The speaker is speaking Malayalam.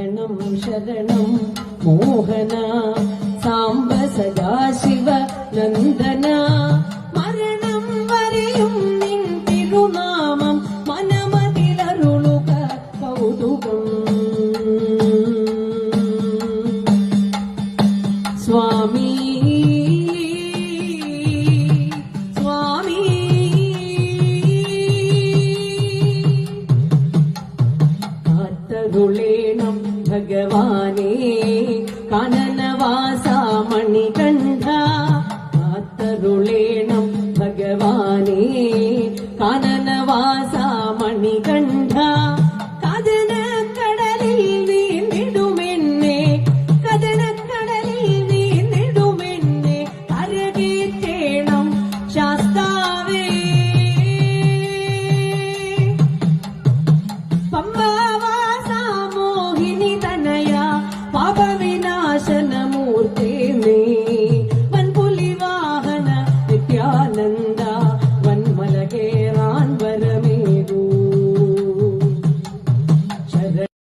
ശരണം ശരണം മോഹന സാംബ സദാശിവ നന്ദന മരണം വരെയും നിൻ തിരുനാമം മനമതിലരുളുക കൗതുകം സ്വാമി സ്വാമി കാത്തരുളേണം ഭഗവാനേ കാനനവാസ മണികണ്ഠ കാത്തരുളേണം ഭഗവാനേ കാനനവാസ മണികണ്ഠ